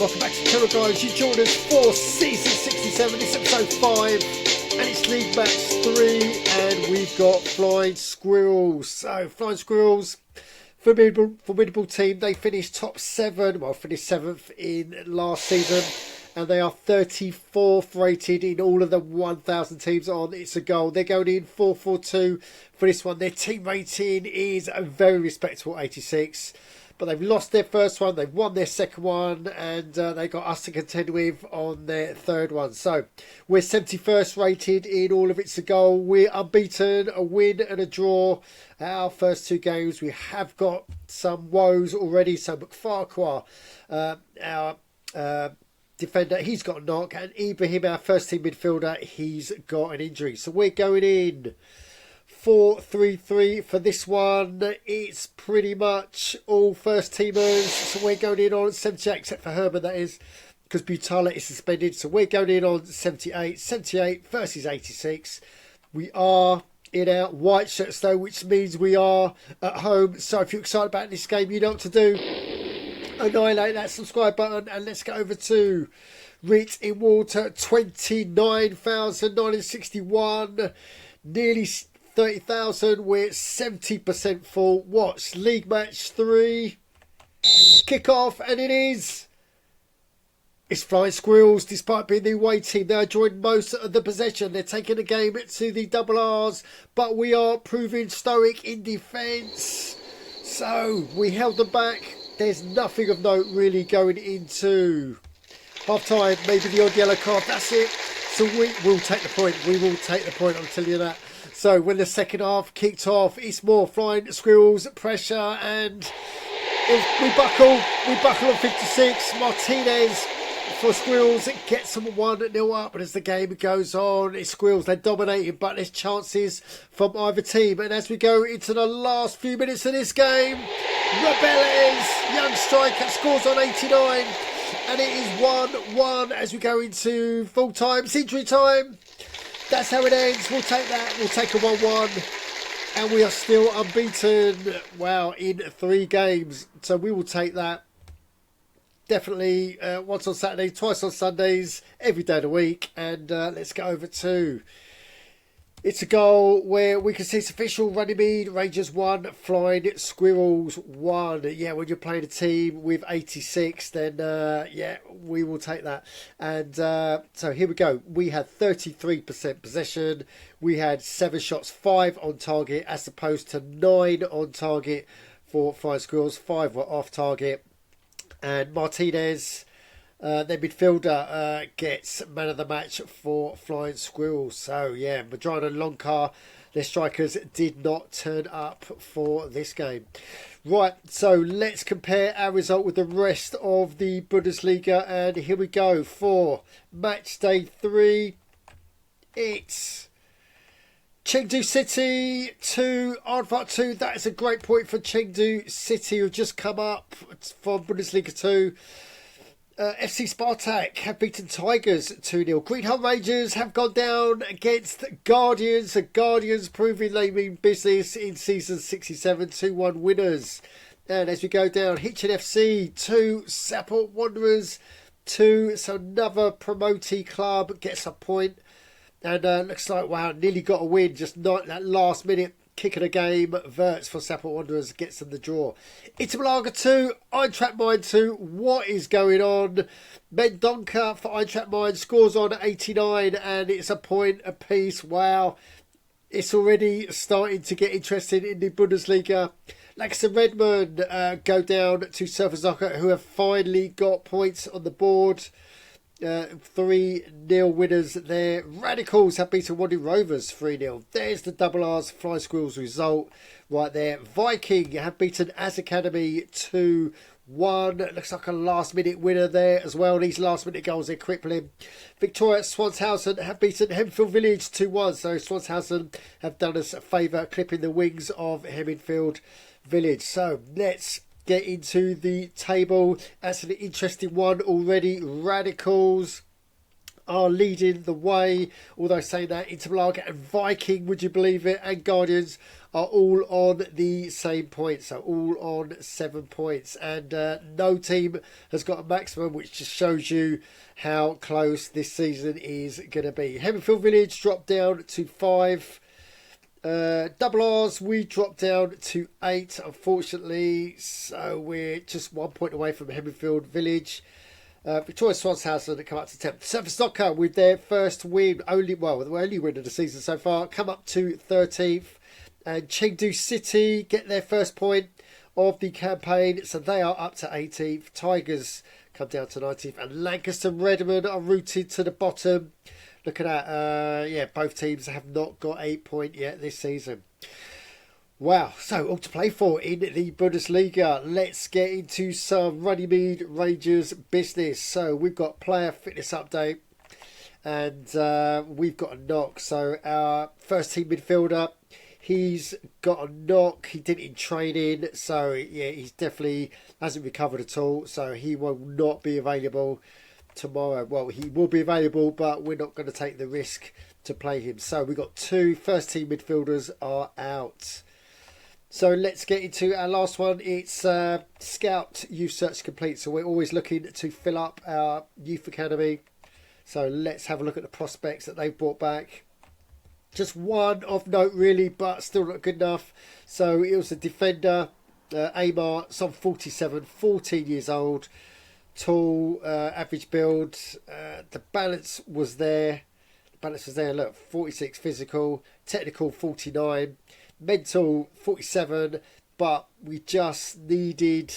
Welcome back to Terror Guys. You joined us for season 67. It's episode 5 and it's league match 3 and we've got Flying Squirrels. So Flying Squirrels, formidable team. They finished top 7, well finished 7th in last season, and they are 34th rated in all of the 1,000 teams on ITSAGOAL. They're going in 4-4-2 for this one. Their team rating is a very respectable 86. But they've lost their first one, they've won their second one, and they got us to contend with on their third one. So we're 71st rated in all of ITSAGOAL. We're unbeaten, a win and a draw. Our first 2 games, we have got some woes already. So McFarquhar, our defender, he's got a knock, and Ibrahim, our first team midfielder, he's got an injury. So we're going in 4-3-3 for this one. It's pretty much all first teamers. So we're going in on 78, except for Herman, that is, because Butala is suspended. So we're going in on 78. 78 versus 86. We are in our white shirts though, which means we are at home. So if you're excited about this game, you know what to do. Annihilate that subscribe button and let's go over to Rit in Water. 29,961. Nearly 30,000. We're 70% full. Watch league match 3. Kick off, and it's Flying Squirrels. Despite being the away team, they are enjoying most of the possession. They're taking the game to the double R's, but we are proving stoic in defence. So we held them back. There's nothing of note really going into half time. Maybe the odd yellow card. That's it. So we will take the point. We will take the point. I'm telling you that. So when the second half kicked off, it's more Flying Squirrels pressure, and we buckle on 56. Martinez for Squirrels gets them 1-0 up, and as the game goes on, it's Squirrels, they're dominating, but there's chances from either team. And as we go into the last few minutes of this game, Rebelles, young striker, scores on 89, and it is 1-1 as we go into full time, injury time. That's how it ends. We'll take that. We'll take a 1-1. And we are still unbeaten. Wow, in 3 games. So we will take that. Definitely once on Saturdays, twice on Sundays, every day of the week. And let's go over to ITSAGOAL, where we can see it's official. Runnymede, Rangers 1, Flying Squirrels 1. Yeah, when you're playing a team with 86, then yeah, we will take that. And so here we go. We had 33% possession. We had 7 shots, 5 on target, as opposed to 9 on target for Flying Squirrels. 5 were off target. And Martinez, their midfielder, gets man of the match for Flying Squirrels. So, yeah, Madrona and Longcar, their strikers, did not turn up for this game. Right, so let's compare our result with the rest of the Bundesliga. And here we go for match day 3. It's Chengdu City 2, Arnfart 2. That is a great point for Chengdu City, who have just come up from Bundesliga 2. FC Spartak have beaten Tigers 2-0. Green Hull Rangers have gone down against Guardians. The Guardians proving they mean business in season 67, 2-1 winners. And as we go down, Hitchin FC 2, Sapport Wanderers 2. So another promotee club gets a point. And looks like, wow, nearly got a win. Just not that last minute kick of the game. Verts for Sapport Wanderers gets them the draw. Intermalaga 2, Eintracht Main 2. What is going on? Mendonca for Eintracht Main scores on 89, and it's a point apiece. Wow. It's already starting to get interested in the Bundesliga. Laxton Redmond go down to Surfersoccer, who have finally got points on the board. 3-0 winners there. Radicals have beaten Wandering Rovers 3-0. There's the double R's Flying Squirrels result right there. Viking have beaten Az Academy 2-1. Looks like a last minute winner there as well. These last minute goals, they're crippling. Victoria Swanshausen have beaten Hemfield Village 2-1. So Swanshausen have done us a favour, clipping the wings of Hemfield Village. So let's get into the table. That's an interesting one already. Radicals are leading the way. Although saying that, Interlaga and Viking, would you believe it, and Guardians are all on the same point. So all on 7 points. And no team has got a maximum, which just shows you how close this season is going to be. Hemmerfield Village dropped down to 5. Double R's, we dropped down to 8, unfortunately. So we're just 1 point away from Hemmerfield Village. Victoria Swanshausen come up to 10th. Surface Soccer with their first win, the only win of the season so far, come up to 13th. And Chengdu City get their first point of the campaign, so they are up to 18th. Tigers come down to 19th, and Lancaster Redmond are rooted to the bottom. Looking at, both teams have not got a point yet this season. Wow, so all to play for in the Bundesliga. Let's get into some Runnymede Rangers business. So we've got player fitness update, and we've got a knock. So our first team midfielder, he's got a knock. He did it in training, so yeah, he's definitely hasn't recovered at all. So he will not be available tomorrow. Well, he will be available, but we're not going to take the risk to play him. So we've got 2 first team midfielders are out. So let's get into our last one. It's Scout Youth Search Complete. So we're always looking to fill up our Youth Academy. So let's have a look at the prospects that they've brought back. Just one of note really, but still not good enough. So it was a defender, Amar, some 47, 14 years old, tall, average build. The balance was there. Look, 46 physical, technical 49. Mental 47, but we just needed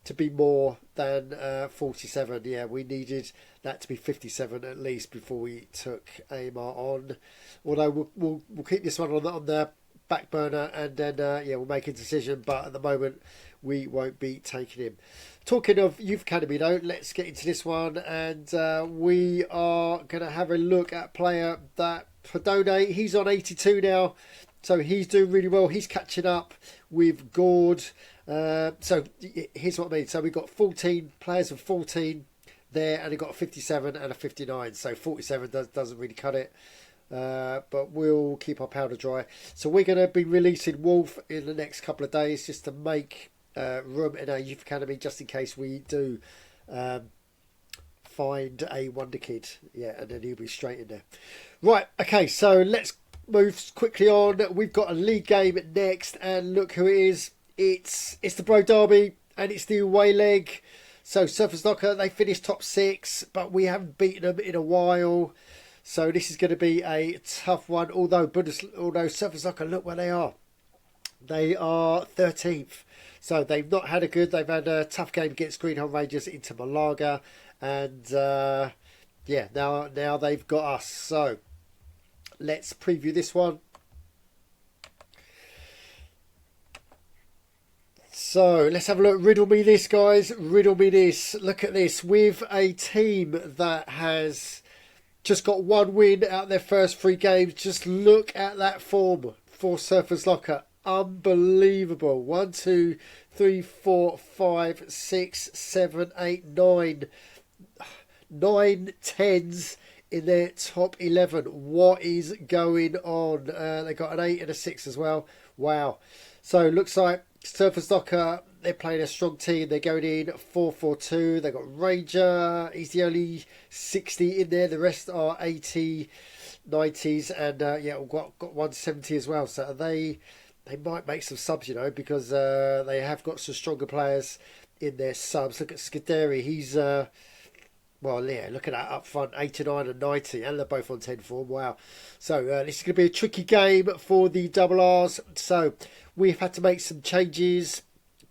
to be more than 47. Yeah, we needed that to be 57 at least before we took Amar on. Although we'll keep this one on the back burner, and then we'll make a decision. But at the moment, we won't be taking him. Talking of Youth Academy, though, let's get into this one, and we are going to have a look at player that Fodone. He's on 82 now. So he's doing really well. He's catching up with Gord. So here's what I mean. So we've got 14 players of 14 there, and they've got a 57 and a 59. So 47 doesn't really cut it. But we'll keep our powder dry. So we're going to be releasing Wolf in the next couple of days just to make room in our Youth Academy, just in case we do find a wonder kid. Yeah, and then he'll be straight in there. Right, okay, so let's move quickly on. We've got a league game next, and look who it is. It's the Bro Derby, and it's the away leg. So Surface Locker, they finished top 6, but we haven't beaten them in a while. So this is going to be a tough one. Although Surface Locker, look where they are. They are 13th. So they've not had they've had a tough game against Greenholm Rangers into Malaga, and now they've got us. So let's preview this one. So let's have a look. Riddle me this, guys. Riddle me this. Look at this. With a team that has just got 1 win out of their first 3 games. Just look at that form for Surface Locker. Unbelievable. 1, 2, 3, 4, 5, 6, 7, 8, 9. 9 tens in their top 11. What is going on? They got an 8 and a 6 as well. Wow. So looks like Surface Locker, they're playing a strong team. They're going in 4-4-2. They've got Ranger. He's the only 60 in there. The rest are 80, 90s, and we've got 170 as well. So they might make some subs, because they have got some stronger players in their subs. Look at Scuderi. He's look at that up front, 89 and 90, and they're both on 10 form. Wow. So this is going to be a tricky game for the Double R's. So we've had to make some changes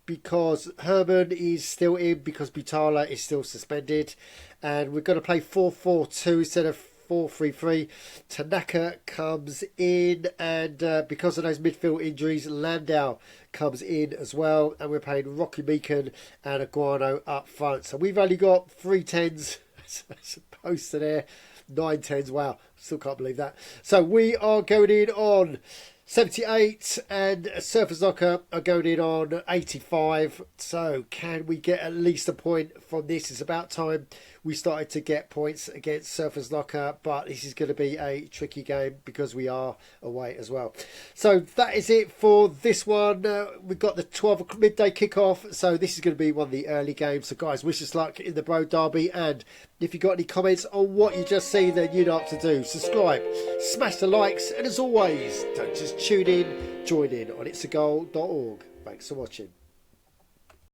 because Herman is still in, because Butala is still suspended. And we're going to play 4-4-2 instead of 4-3-3. Tanaka comes in, and because of those midfield injuries, Landau comes in as well, and we're playing Rocky Meakin and Iguano up front. So we've only got 3 tens as opposed to their 9 tens. Wow, still can't believe that. So we are going in on 78, and Surface Locker are going in on 85. So can we get at least a point from this? It's about time we started to get points against Surfers Locker, but this is going to be a tricky game because we are away as well. So that is it for this one. We've got the 12 midday kickoff, so this is going to be one of the early games. So guys, wish us luck in the Bro Derby, and if you've got any comments on what you just seen, then you know what to do. Subscribe, smash the likes, and as always, don't just tune in, join in on itsagaol.org. Thanks for watching.